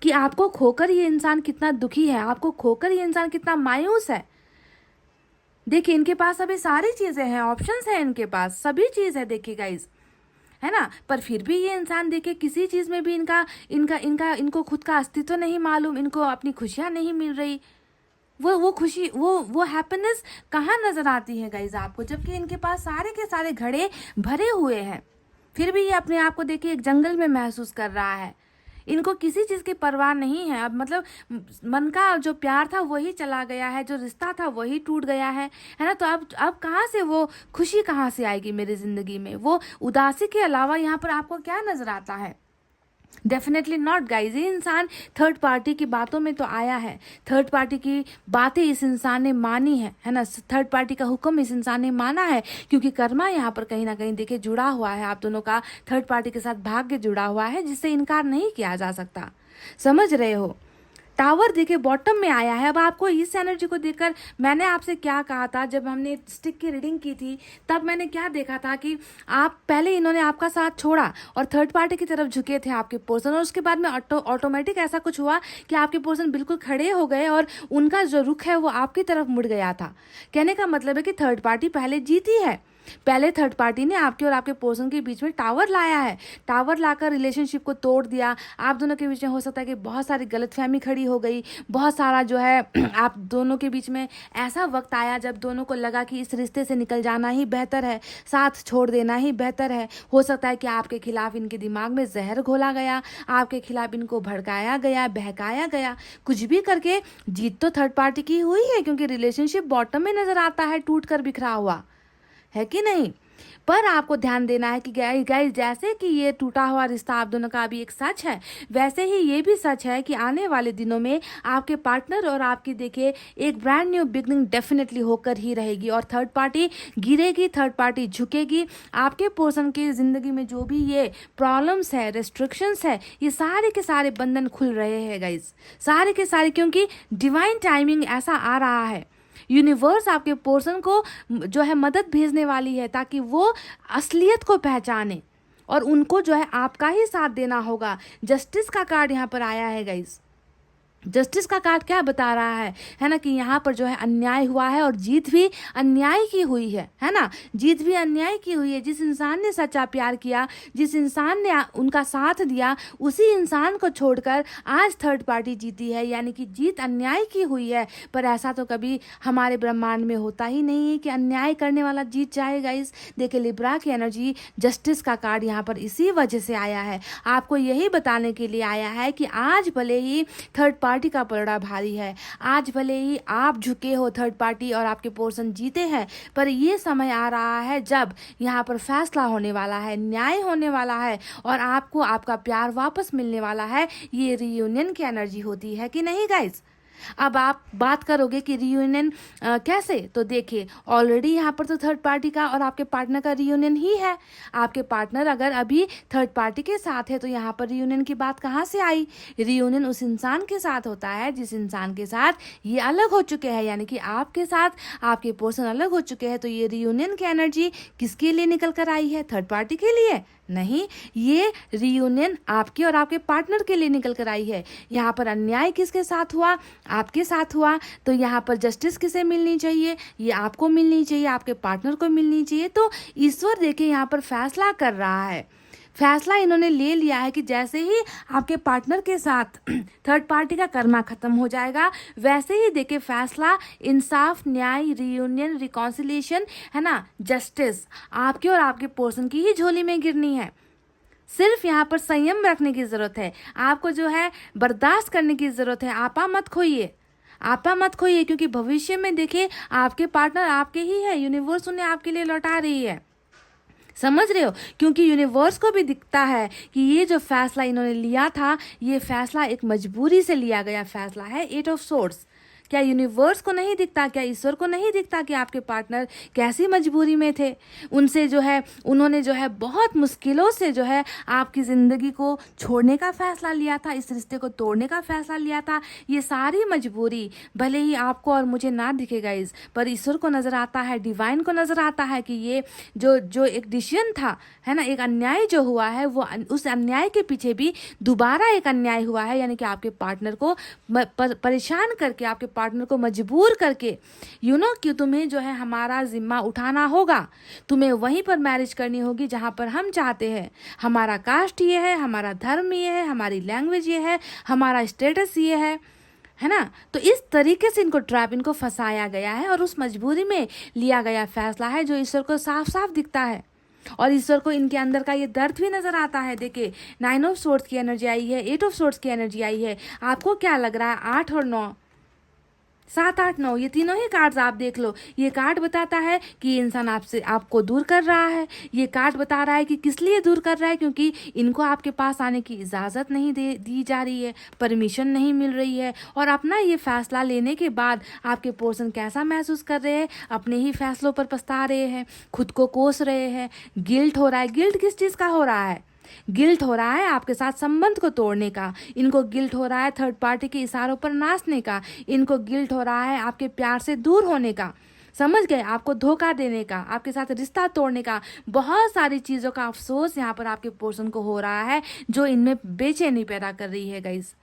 [SPEAKER 2] कि आपको खोकर ये इंसान कितना दुखी है, आपको खोकर ये इंसान कितना मायूस है। देखिए इनके पास अभी सारी चीज़ें हैं, ऑप्शंस हैं इनके पास, सभी चीज़ है देखिए गाइज, है ना। पर फिर भी ये इंसान देखिए किसी चीज़ में भी इनको खुद का अस्तित्व नहीं मालूम, इनको अपनी खुशियाँ नहीं मिल रही। वो खुशी, वो हैप्पीनेस कहाँ नज़र आती है गाइज आपको, जबकि इनके पास सारे के सारे घड़े भरे हुए हैं। फिर भी ये अपने आप को देखिए एक जंगल में महसूस कर रहा है। इनको किसी चीज़ की परवाह नहीं है। अब मतलब मन का जो प्यार था वही चला गया है, जो रिश्ता था वही टूट गया है ना। तो अब कहाँ से वो खुशी कहाँ से आएगी मेरी ज़िंदगी में? वो उदासी के अलावा यहाँ पर आपको क्या नज़र आता है? Definitely not guys. ये इंसान थर्ड पार्टी की बातों में तो आया है, थर्ड पार्टी की बातें इस इंसान ने मानी है ना। थर्ड पार्टी का हुक्म इस इंसान ने माना है, क्योंकि कर्मा यहाँ पर कहीं ना कहीं देखिए जुड़ा हुआ है आप दोनों का, थर्ड पार्टी के साथ भाग्य जुड़ा हुआ है, जिससे इनकार नहीं किया जा सकता। समझ रहे हो? टावर देखिए बॉटम में आया है। अब आपको इस एनर्जी को देखकर मैंने आपसे क्या कहा था, जब हमने स्टिक की रीडिंग की थी तब मैंने क्या देखा था कि आप पहले इन्होंने आपका साथ छोड़ा और थर्ड पार्टी की तरफ झुके थे आपके पर्सन, और उसके बाद में ऑटोमेटिक ऐसा कुछ हुआ कि आपके पर्सन बिल्कुल खड़े हो गए और उनका जो रुख है वो आपकी तरफ मुड़ गया था। कहने का मतलब है कि थर्ड पार्टी पहले जीती है। पहले थर्ड पार्टी ने आपके और आपके पर्सन के बीच में टावर लाया है, टावर लाकर रिलेशनशिप को तोड़ दिया। आप दोनों के बीच में हो सकता है कि बहुत सारी गलतफहमी खड़ी हो गई, बहुत सारा जो है आप दोनों के बीच में ऐसा वक्त आया जब दोनों को लगा कि इस रिश्ते से निकल जाना ही बेहतर है, साथ छोड़ देना ही बेहतर है। हो सकता है कि आपके खिलाफ इनके दिमाग में जहर घोला गया, आपके खिलाफ इनको भड़काया गया, बहकाया गया, कुछ भी करके जीत तो थर्ड पार्टी की हुई है, क्योंकि रिलेशनशिप बॉटम में नजर आता है टूट कर बिखरा हुआ, है कि नहीं। पर आपको ध्यान देना है कि गाइस जैसे कि ये टूटा हुआ रिश्ता आप दोनों का अभी एक सच है, वैसे ही ये भी सच है कि आने वाले दिनों में आपके पार्टनर और आपकी देखिए एक ब्रांड न्यू बिगनिंग डेफिनेटली होकर ही रहेगी। और थर्ड पार्टी गिरेगी, थर्ड पार्टी झुकेगी। आपके पर्सन की ज़िंदगी में जो भी ये प्रॉब्लम्स है, रेस्ट्रिक्शंस है, ये सारे के सारे बंधन खुल रहे हैं गाइस, सारे के सारे, क्योंकि डिवाइन टाइमिंग ऐसा आ रहा है। यूनिवर्स आपके पर्सन को जो है मदद भेजने वाली है ताकि वो असलियत को पहचाने, और उनको जो है आपका ही साथ देना होगा। जस्टिस का कार्ड यहाँ पर आया है गाइस। जस्टिस का कार्ड क्या बता रहा है ना, कि यहाँ पर जो है अन्याय हुआ है और जीत भी अन्याय की हुई है ना। जीत भी अन्याय की हुई है। जिस इंसान ने सच्चा प्यार किया, जिस इंसान ने उनका साथ दिया, उसी इंसान को छोड़कर आज थर्ड पार्टी जीती है, यानी कि जीत अन्याय की हुई है। पर ऐसा तो कभी हमारे ब्रह्मांड में होता ही नहीं है कि अन्याय करने वाला जीत जाएगा। इस देखिए लिब्रा की एनर्जी, जस्टिस का कार्ड यहाँ पर इसी वजह से आया है, आपको यही बताने के लिए आया है कि आज भले ही थर्ड पार्टी का पलड़ा भारी है। आज भले ही आप झुके हो थर्ड पार्टी और आपके पोर्शन जीते हैं, पर ये समय आ रहा है जब यहाँ पर फैसला होने वाला है, न्याय होने वाला है और आपको आपका प्यार वापस मिलने वाला है। ये रियूनियन की एनर्जी होती है कि नहीं गाइज? अब आप बात करोगे कि रियूनियन कैसे, तो देखिए ऑलरेडी यहाँ पर तो थर्ड पार्टी का और आपके पार्टनर का रियूनियन ही है। आपके पार्टनर अगर अभी थर्ड पार्टी के साथ है तो यहाँ पर रियूनियन की बात कहाँ से आई? रियूनियन उस इंसान के साथ होता है जिस इंसान के साथ ये अलग हो चुके हैं, यानी कि आपके साथ आपके पर्सन अलग हो चुके हैं। तो ये रियूनियन की एनर्जी किसके लिए निकल कर आई है? थर्ड पार्टी के लिए नहीं, ये रियूनियन आपके और आपके पार्टनर के लिए निकल कर आई है। यहाँ पर अन्याय किसके साथ हुआ? आपके साथ हुआ। तो यहाँ पर जस्टिस किसे मिलनी चाहिए? ये आपको मिलनी चाहिए, आपके पार्टनर को मिलनी चाहिए। तो ईश्वर देखिए यहाँ पर फैसला कर रहा है। फैसला इन्होंने ले लिया है कि जैसे ही आपके पार्टनर के साथ थर्ड पार्टी का कर्मा खत्म हो जाएगा, वैसे ही देखिए फैसला, इंसाफ, न्याय, रियूनियन, रिकॉन्सिलिएशन, है ना, जस्टिस आपके और आपके पर्सन की ही झोली में गिरनी है। सिर्फ यहाँ पर संयम रखने की ज़रूरत है, आपको जो है बर्दाश्त करने की ज़रूरत है। आपा मत खोइए, आपा मत खोइए, क्योंकि भविष्य में देखिए आपके पार्टनर आपके ही है। यूनिवर्स उन्हें आपके लिए लौटा रही है, समझ रहे हो? क्योंकि यूनिवर्स को भी दिखता है कि ये जो फैसला इन्होंने लिया था, ये फैसला एक मजबूरी से लिया गया फैसला है। 8 ऑफ सोर्ड्स, क्या यूनिवर्स को नहीं दिखता, क्या ईश्वर को नहीं दिखता कि आपके पार्टनर कैसी मजबूरी में थे? उनसे जो है उन्होंने जो है बहुत मुश्किलों से जो है आपकी ज़िंदगी को छोड़ने का फैसला लिया था, इस रिश्ते को तोड़ने का फैसला लिया था। ये सारी मजबूरी भले ही आपको और मुझे ना दिखेगा पर ईश्वर को नज़र आता है, डिवाइन को नज़र आता है कि ये जो एक डिसीजन था, है ना, एक अन्याय जो हुआ है, वो उस अन्याय के पीछे भी दोबारा एक अन्याय हुआ है। यानी कि आपके पार्टनर को परेशान करके, आपके पार्टनर को मजबूर करके, कि तुम्हें जो है हमारा जिम्मा उठाना होगा, तुम्हें वहीं पर मैरिज करनी होगी जहां पर हम चाहते हैं। हमारा कास्ट ये है, हमारा धर्म ये है, हमारी लैंग्वेज ये है, हमारा स्टेटस ये है ना। तो इस तरीके से इनको फंसाया गया है और उस मजबूरी में लिया गया फैसला है जो ईश्वर को साफ साफ दिखता है। और ईश्वर को इनके अंदर का ये दर्द भी नजर आता है। देखिए 9 ऑफ सोर्ड्स की एनर्जी आई है, 8 ऑफ सोर्ड्स की एनर्जी आई है। आपको क्या लग रहा है? 8 और 9, 7, 8, 9, ये तीनों ही कार्ड्स आप देख लो। ये कार्ड बताता है कि ये इंसान आपको दूर कर रहा है। ये कार्ड बता रहा है कि किस लिए दूर कर रहा है, क्योंकि इनको आपके पास आने की इजाज़त नहीं दी जा रही है, परमिशन नहीं मिल रही है। और अपना ये फैसला लेने के बाद आपके पर्सन कैसा महसूस कर रहे हैं? अपने ही फैसलों पर पछता रहे हैं, खुद को कोस रहे हैं, गिल्ट हो रहा है। गिल्ट किस चीज़ का हो रहा है? गिल्ट हो रहा है आपके साथ संबंध को तोड़ने का। इनको गिल्ट हो रहा है थर्ड पार्टी के इशारों पर नाचने का। इनको गिल्ट हो रहा है आपके प्यार से दूर होने का, समझ गए, आपको धोखा देने का, आपके साथ रिश्ता तोड़ने का। बहुत सारी चीज़ों का अफसोस यहाँ पर आपके पर्सन को हो रहा है, जो इनमें बेचैनी पैदा कर रही है गाइज।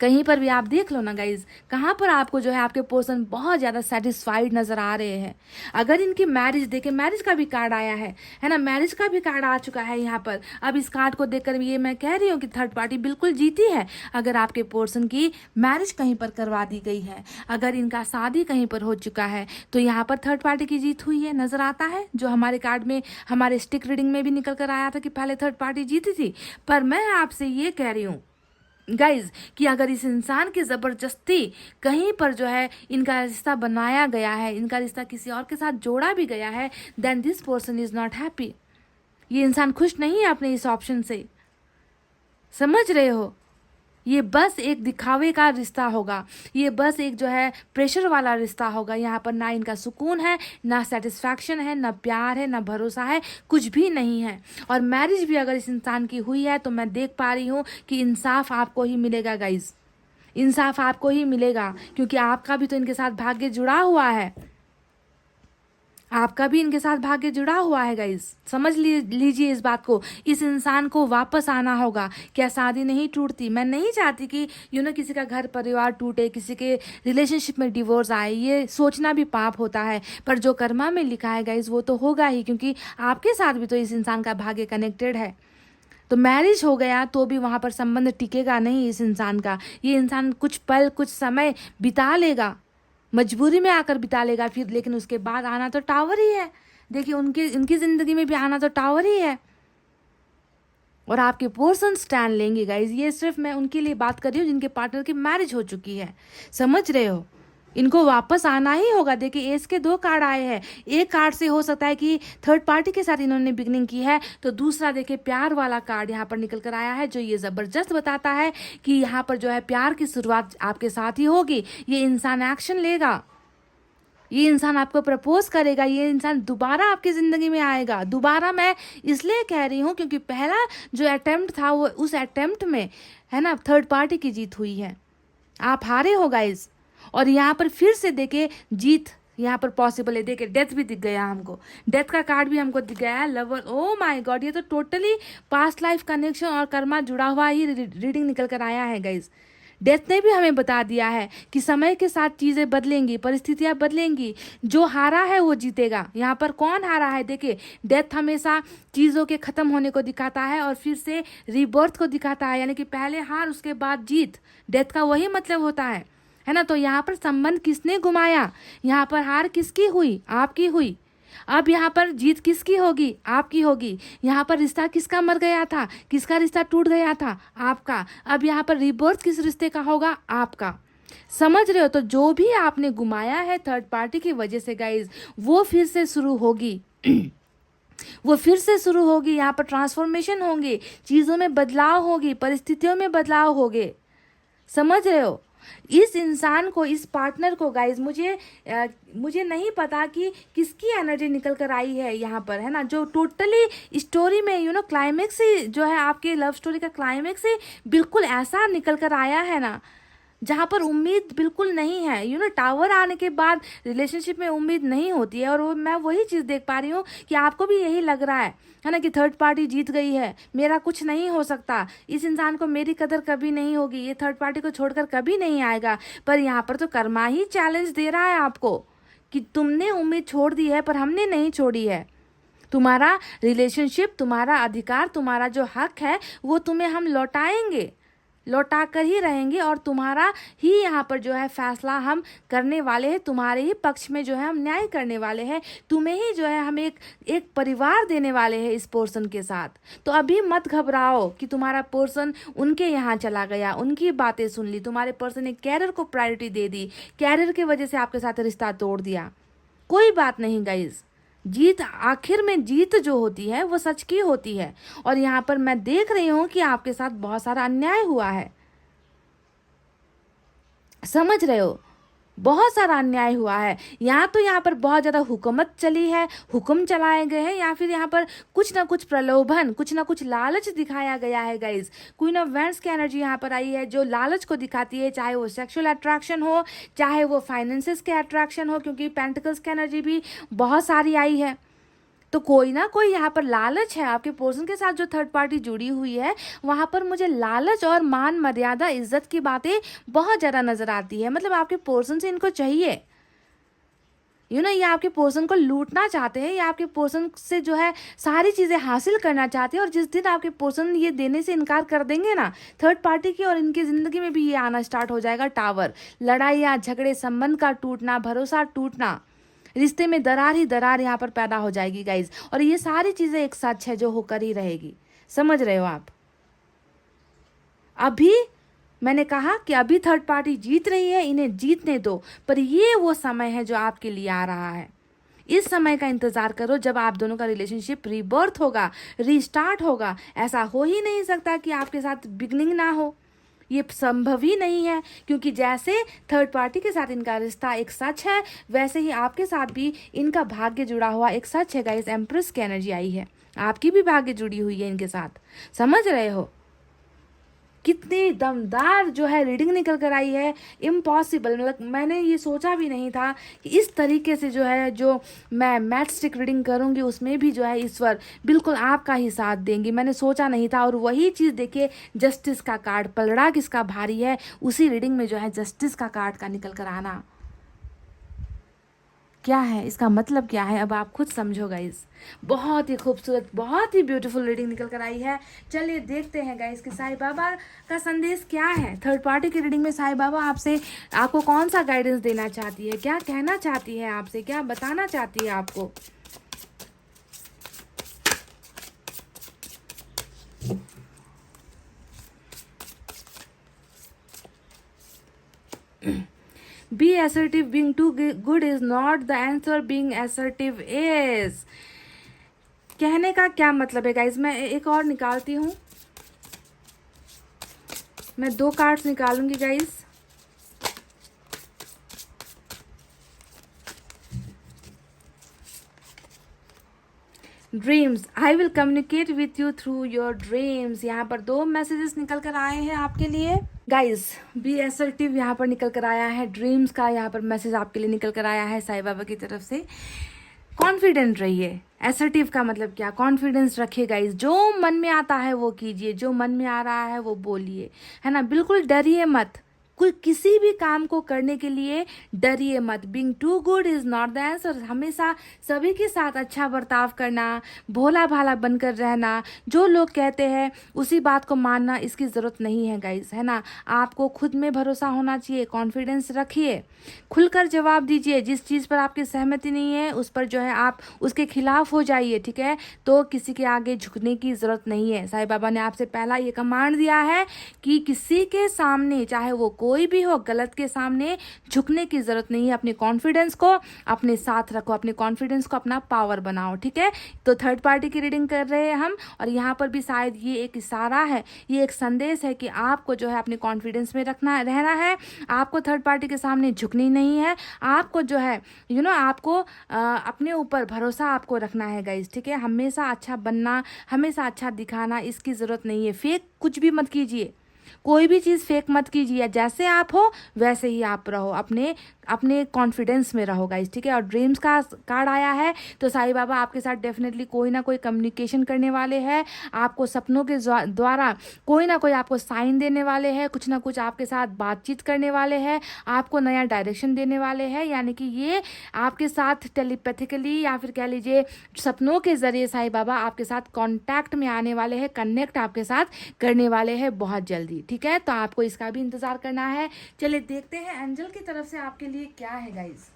[SPEAKER 2] कहीं पर भी आप देख लो ना गाइज, कहाँ पर आपको जो है आपके पर्सन बहुत ज़्यादा सेटिस्फाइड नज़र आ रहे हैं। अगर इनकी मैरिज देखें, मैरिज का भी कार्ड आया है ना, मैरिज का भी कार्ड आ चुका है यहाँ पर। अब इस कार्ड को देखकर ये मैं कह रही हूँ कि थर्ड पार्टी बिल्कुल जीती है। अगर आपके पर्सन की मैरिज कहीं पर करवा दी गई है, अगर इनका शादी कहीं पर हो चुका है, तो यहाँ पर थर्ड पार्टी की जीत हुई है, नज़र आता है। जो हमारे कार्ड में, हमारे स्टिक रीडिंग में भी निकल कर आया था कि पहले थर्ड पार्टी जीती थी। पर मैं आपसे ये कह रही हूँ गाइज कि अगर इस इंसान की ज़बरदस्ती कहीं पर जो है इनका रिश्ता बनाया गया है, इनका रिश्ता किसी और के साथ जोड़ा भी गया है, then this person is not happy. ये इंसान खुश नहीं है अपने इस ऑप्शन से, समझ रहे हो? ये बस एक दिखावे का रिश्ता होगा, ये बस एक जो है प्रेशर वाला रिश्ता होगा। यहाँ पर ना इनका सुकून है, ना सेटिस्फैक्शन है, ना प्यार है, ना भरोसा है, कुछ भी नहीं है। और मैरिज भी अगर इस इंसान की हुई है तो मैं देख पा रही हूँ कि इंसाफ आपको ही मिलेगा गाइज, इंसाफ आपको ही मिलेगा, क्योंकि आपका भी तो इनके साथ भाग्य जुड़ा हुआ है, आपका भी इनके साथ भाग्य जुड़ा हुआ है गाइज। समझ लीजिए इस बात को। इस इंसान को वापस आना होगा। क्या शादी नहीं टूटती? मैं नहीं चाहती कि किसी का घर परिवार टूटे, किसी के रिलेशनशिप में डिवोर्स आए, ये सोचना भी पाप होता है। पर जो कर्मा में लिखा है गाइज वो तो होगा ही, क्योंकि आपके साथ भी तो इस इंसान का भाग्य कनेक्टेड है। तो मैरिज हो गया तो भी वहाँ पर संबंध टिकेगा नहीं इस इंसान का। ये इंसान कुछ पल, कुछ समय बिता लेगा, मजबूरी में आकर बिता लेगा फिर, लेकिन उसके बाद आना तो टावर ही है। देखिए उनकी ज़िंदगी में भी आना तो टावर ही है। और आपके पर्सन स्टैंड लेंगे गाइज। ये सिर्फ मैं उनके लिए बात कर रही हूँ जिनके पार्टनर की मैरिज हो चुकी है, समझ रहे हो। इनको वापस आना ही होगा। देखिए एस के 2 कार्ड आए हैं। एक कार्ड से हो सकता है कि थर्ड पार्टी के साथ इन्होंने बिगनिंग की है, तो दूसरा देखिए प्यार वाला कार्ड यहाँ पर निकल कर आया है, जो ये ज़बरदस्त बताता है कि यहाँ पर जो है प्यार की शुरुआत आपके साथ ही होगी। ये इंसान एक्शन लेगा, ये इंसान आपको प्रपोज करेगा, ये इंसान दोबारा आपकी ज़िंदगी में आएगा। दोबारा मैं इसलिए कह रही हूँ क्योंकि पहला जो अटेम्प्ट था वो उस अटेम्प्ट में है ना थर्ड पार्टी की जीत हुई है, आप हारे हो गाइज। और यहाँ पर फिर से देखे जीत यहाँ पर पॉसिबल है। देखिए डेथ भी दिख गया हमको, डेथ का कार्ड भी हमको दिख गया है। लवर, ओ माय गॉड, ये तो टोटली पास्ट लाइफ कनेक्शन और कर्मा जुड़ा हुआ ही रीडिंग निकल कर आया है गाइज। डेथ ने भी हमें बता दिया है कि समय के साथ चीज़ें बदलेंगी, परिस्थितियां बदलेंगी, जो हारा है वो जीतेगा। यहाँ पर कौन हारा है, देखिए डेथ हमेशा चीज़ों के ख़त्म होने को दिखाता है और फिर से रीबर्थ को दिखाता है, यानी कि पहले हार उसके बाद जीत। डेथ का वही मतलब होता है ना। तो यहाँ पर संबंध किसने घुमाया, यहाँ पर हार किसकी हुई, आपकी हुई। अब यहाँ पर जीत किसकी होगी, आपकी होगी। यहाँ पर रिश्ता किसका मर गया था, किसका रिश्ता टूट गया था, आपका। अब यहाँ पर रिबर्थ किस रिश्ते का होगा, आपका। समझ रहे हो। तो जो भी आपने घुमाया है थर्ड पार्टी की वजह से गाइज, वो फिर से शुरू होगी वो फिर से शुरू होगी। यहाँ पर ट्रांसफॉर्मेशन होंगे, चीज़ों में बदलाव होगी, परिस्थितियों में बदलाव होंगे, समझ रहे हो। इस इंसान को, इस पार्टनर को गाइज, मुझे नहीं पता कि किसकी एनर्जी निकल कर आई है यहाँ पर, है ना, जो टोटली स्टोरी में क्लाइमेक्स ही जो है आपके लव स्टोरी का क्लाइमेक्स ही बिल्कुल ऐसा निकल कर आया है ना, जहाँ पर उम्मीद बिल्कुल नहीं है। टावर आने के बाद रिलेशनशिप में उम्मीद नहीं होती है, और मैं वही चीज़ देख पा रही हूँ कि आपको भी यही लग रहा है ना, कि थर्ड पार्टी जीत गई है, मेरा कुछ नहीं हो सकता, इस इंसान को मेरी कदर कभी नहीं होगी, ये थर्ड पार्टी को छोड़कर कभी नहीं आएगा। पर यहाँ पर तो कर्मा ही चैलेंज दे रहा है आपको कि तुमने उम्मीद छोड़ दी है पर हमने नहीं छोड़ी है। तुम्हारा रिलेशनशिप, तुम्हारा अधिकार, तुम्हारा जो हक है वो तुम्हें हम लौटाएंगे, लौटा कर ही रहेंगे, और तुम्हारा ही यहाँ पर जो है फैसला हम करने वाले हैं, तुम्हारे ही पक्ष में जो है हम न्याय करने वाले हैं, तुम्हें ही जो है हम एक परिवार देने वाले हैं इस पर्सन के साथ। तो अभी मत घबराओ कि तुम्हारा पर्सन उनके यहाँ चला गया, उनकी बातें सुन ली, तुम्हारे पर्सन ने कैरियर को प्रायोरिटी दे दी, कैरियर की वजह से आपके साथ रिश्ता तोड़ दिया। कोई बात नहीं गाइज, जीत, आखिर में जीत जो होती है वो सच की होती है। और यहाँ पर मैं देख रही हूँ कि आपके साथ बहुत सारा अन्याय हुआ है, समझ रहे हो, बहुत सारा अन्याय हुआ है। यहाँ पर बहुत ज़्यादा हुकूमत चली है, हुक्म चलाए गए हैं, या फिर यहाँ पर कुछ ना कुछ प्रलोभन, कुछ ना कुछ लालच दिखाया गया है गाइज। क्वीन ऑफ वैंड्स की एनर्जी यहाँ पर आई है, जो लालच को दिखाती है, चाहे वो सेक्सुअल अट्रैक्शन हो, चाहे वो फाइनेंसेस के अट्रैक्शन हो, क्योंकि पेंटिकल्स की एनर्जी भी बहुत सारी आई है। तो कोई ना कोई यहाँ पर लालच है आपके पर्सन के साथ, जो थर्ड पार्टी जुड़ी हुई है वहाँ पर मुझे लालच और मान मर्यादा इज्जत की बातें बहुत ज़्यादा नज़र आती है। मतलब आपके पर्सन से इनको चाहिए, ये आपके पर्सन को लूटना चाहते हैं, या आपके पर्सन से जो है सारी चीज़ें हासिल करना चाहते हैं। और जिस दिन आपके पर्सन ये देने से इनकार कर देंगे ना थर्ड पार्टी की, और इनकी ज़िंदगी में भी ये आना स्टार्ट हो जाएगा टावर, लड़ाइयाँ झगड़े, संबंध का टूटना, भरोसा टूटना, रिश्ते में दरार ही दरार यहाँ पर पैदा हो जाएगी गाइज। और ये सारी चीज़ें एक सच है जो होकर ही रहेगी, समझ रहे हो आप। अभी मैंने कहा कि अभी थर्ड पार्टी जीत रही है, इन्हें जीतने दो, पर ये वो समय है जो आपके लिए आ रहा है। इस समय का इंतज़ार करो जब आप दोनों का रिलेशनशिप रीबर्थ होगा, रीस्टार्ट होगा। ऐसा हो ही नहीं सकता कि आपके साथ बिगनिंग ना हो, ये संभव ही नहीं है, क्योंकि जैसे थर्ड पार्टी के साथ इनका रिश्ता एक सच है, वैसे ही आपके साथ भी इनका भाग्य जुड़ा हुआ एक सच है गाइस। एम्प्रेस की एनर्जी आई है, आपकी भी भाग्य जुड़ी हुई है इनके साथ, समझ रहे हो। कितनी दमदार जो है रीडिंग निकल कर आई है, इम्पॉसिबल। मतलब मैंने ये सोचा भी नहीं था कि इस तरीके से जो है, जो मैं मैथ स्टिक रीडिंग करूँगी उसमें भी जो है ईश्वर बिल्कुल आपका ही साथ देंगी, मैंने सोचा नहीं था। और वही चीज़ देखिए, जस्टिस का कार्ड, पलड़ा किसका भारी है, उसी रीडिंग में जो है जस्टिस का कार्ड का निकल कर आना क्या है, इसका मतलब क्या है, अब आप खुद समझो गाइस। बहुत ही खूबसूरत, बहुत ही ब्यूटीफुल रीडिंग निकल कर आई है। चलिए देखते हैं गाइस कि साईं बाबा का संदेश क्या है। थर्ड पार्टी की रीडिंग में साईं बाबा आपको कौन सा गाइडेंस देना चाहती है, क्या कहना चाहती है आपसे, क्या बताना चाहती है आपको। Be assertive, being too good is not the answer, being assertive is। कहने का क्या मतलब है गाइज, मैं एक और निकालती हूँ, मैं 2 कार्ड्स निकालूंगी guys. Dreams, I will communicate with you through your dreams. यहाँ पर 2 मैसेजेस निकल कर आए हैं आपके लिए गाइज। बी असर्टिव यहाँ पर निकल कर आया है, ड्रीम्स का यहाँ पर मैसेज आपके लिए निकल कर आया है साईं बाबा की तरफ से। कॉन्फिडेंट रहिए। असर्टिव का मतलब क्या, कॉन्फिडेंस रखिए गाइज, जो मन में आता है वो कीजिए, जो मन में आ रहा है वो बोलिए, है ना, बिल्कुल डरिए मत, कोई किसी भी काम को करने के लिए डरिए मत। Being too good is not the answer. हमेशा सभी के साथ अच्छा बर्ताव करना, भोला भाला बनकर रहना, जो लोग कहते हैं उसी बात को मानना, इसकी ज़रूरत नहीं है गाइस, है ना। आपको खुद में भरोसा होना चाहिए, कॉन्फिडेंस रखिए, खुलकर जवाब दीजिए। जिस चीज़ पर आपकी सहमति नहीं है उस पर जो है आप उसके खिलाफ हो जाइए, ठीक है। तो किसी के आगे झुकने की ज़रूरत नहीं है। साईं बाबा ने आपसे पहला ये कमांड दिया है कि किसी के सामने, चाहे वो कोई भी हो, गलत के सामने झुकने की ज़रूरत नहीं है। अपने कॉन्फिडेंस को अपने साथ रखो, अपने कॉन्फिडेंस को अपना पावर बनाओ, ठीक है। तो थर्ड पार्टी की रीडिंग कर रहे हैं हम, और यहाँ पर भी शायद ये एक इशारा है, ये एक संदेश है कि आपको जो है अपने कॉन्फिडेंस में रहना है। आपको थर्ड पार्टी के सामने झुकनी नहीं है। आपको जो है आपको अपने ऊपर भरोसा आपको रखना है गाइज, ठीक है। हमेशा अच्छा बनना, हमेशा अच्छा दिखाना, इसकी ज़रूरत नहीं है। फेक कुछ भी मत कीजिए, कोई भी चीज़ फेक मत कीजिए। जैसे आप हो वैसे ही आप रहो, अपने कॉन्फिडेंस में रहो गाइज, ठीक है। और ड्रीम्स का कार्ड आया है, तो साईं बाबा आपके साथ डेफिनेटली कोई ना कोई कम्युनिकेशन करने वाले हैं। आपको सपनों के द्वारा कोई ना कोई आपको साइन देने वाले हैं, कुछ ना कुछ आपके साथ बातचीत करने वाले हैं, आपको नया डायरेक्शन देने वाले हैं। यानी कि ये आपके साथ टेलीपैथिकली या फिर कह लीजिए सपनों के ज़रिए साईं बाबा आपके साथ कॉन्टैक्ट में आने वाले हैं, कनेक्ट आपके साथ करने वाले हैं बहुत जल्दी, ठीक है। तो आपको इसका भी इंतज़ार करना है। चलिए देखते हैं एंजल की तरफ से आपके लिए क्या है गाइज।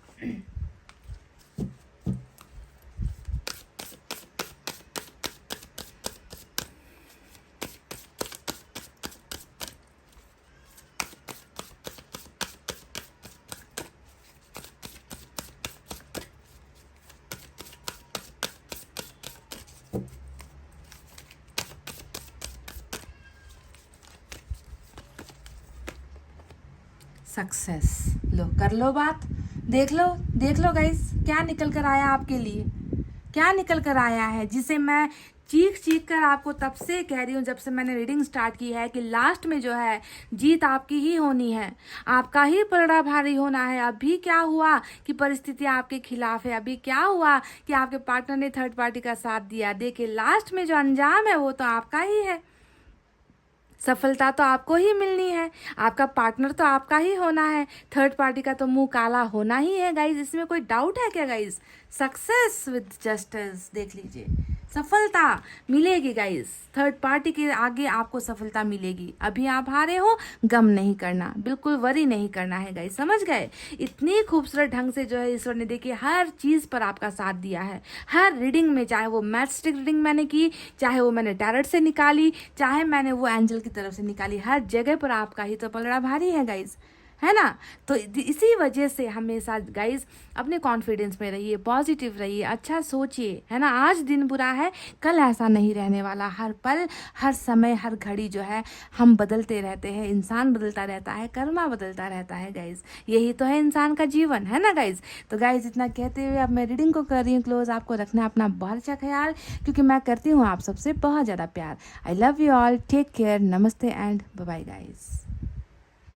[SPEAKER 2] सक्सेस, लो कर लो बात, देख लो गाइस, क्या निकल कर आया आपके लिए, क्या निकल कर आया है, जिसे मैं चीख कर आपको तब से कह रही हूँ जब से मैंने रीडिंग स्टार्ट की है कि लास्ट में जो है जीत आपकी ही होनी है, आपका ही पलड़ा भारी होना है। अभी क्या हुआ कि परिस्थिति आपके खिलाफ है, अभी क्या हुआ कि आपके पार्टनर ने थर्ड पार्टी का साथ दिया, देखिए लास्ट में जो अंजाम है वो तो आपका ही है। सफलता तो आपको ही मिलनी है, आपका पार्टनर तो आपका ही होना है, थर्ड पार्टी का तो मुंह काला होना ही है गाइज, इसमें कोई डाउट है क्या गाइज। सक्सेस विद जस्टिस, देख लीजिए सफलता मिलेगी गाइज, थर्ड पार्टी के आगे आपको सफलता मिलेगी। अभी आप हारे हो, गम नहीं करना, बिल्कुल वरी नहीं करना है गाइज, समझ गए। इतनी खूबसूरत ढंग से जो है ईश्वर ने देखिए हर चीज़ पर आपका साथ दिया है, हर रीडिंग में, चाहे वो मैथस्टिक रीडिंग मैंने की, चाहे वो मैंने टैरोट से निकाली, चाहे मैंने वो एंजल की तरफ से निकाली, हर जगह पर आपका ही तो पलड़ा भारी है गाइज, है ना। तो इसी वजह से हमेशा गाइज अपने कॉन्फिडेंस में रहिए, पॉजिटिव रहिए, अच्छा सोचिए, है ना। आज दिन बुरा है, कल ऐसा नहीं रहने वाला। हर पल, हर समय, हर घड़ी जो है हम बदलते रहते हैं, इंसान बदलता रहता है, कर्मा बदलता रहता है गाइज, यही तो है इंसान का जीवन, है ना गाइज। तो गाइज इतना कहते हुए अब मैं रीडिंग को कर रही हूँ क्लोज। आपको रखना अपना बहुत अच्छा ख्याल, क्योंकि मैं करती हूँ आप सबसे बहुत ज़्यादा प्यार। I love you all, take care, नमस्ते एंड बाय बाय गाइज।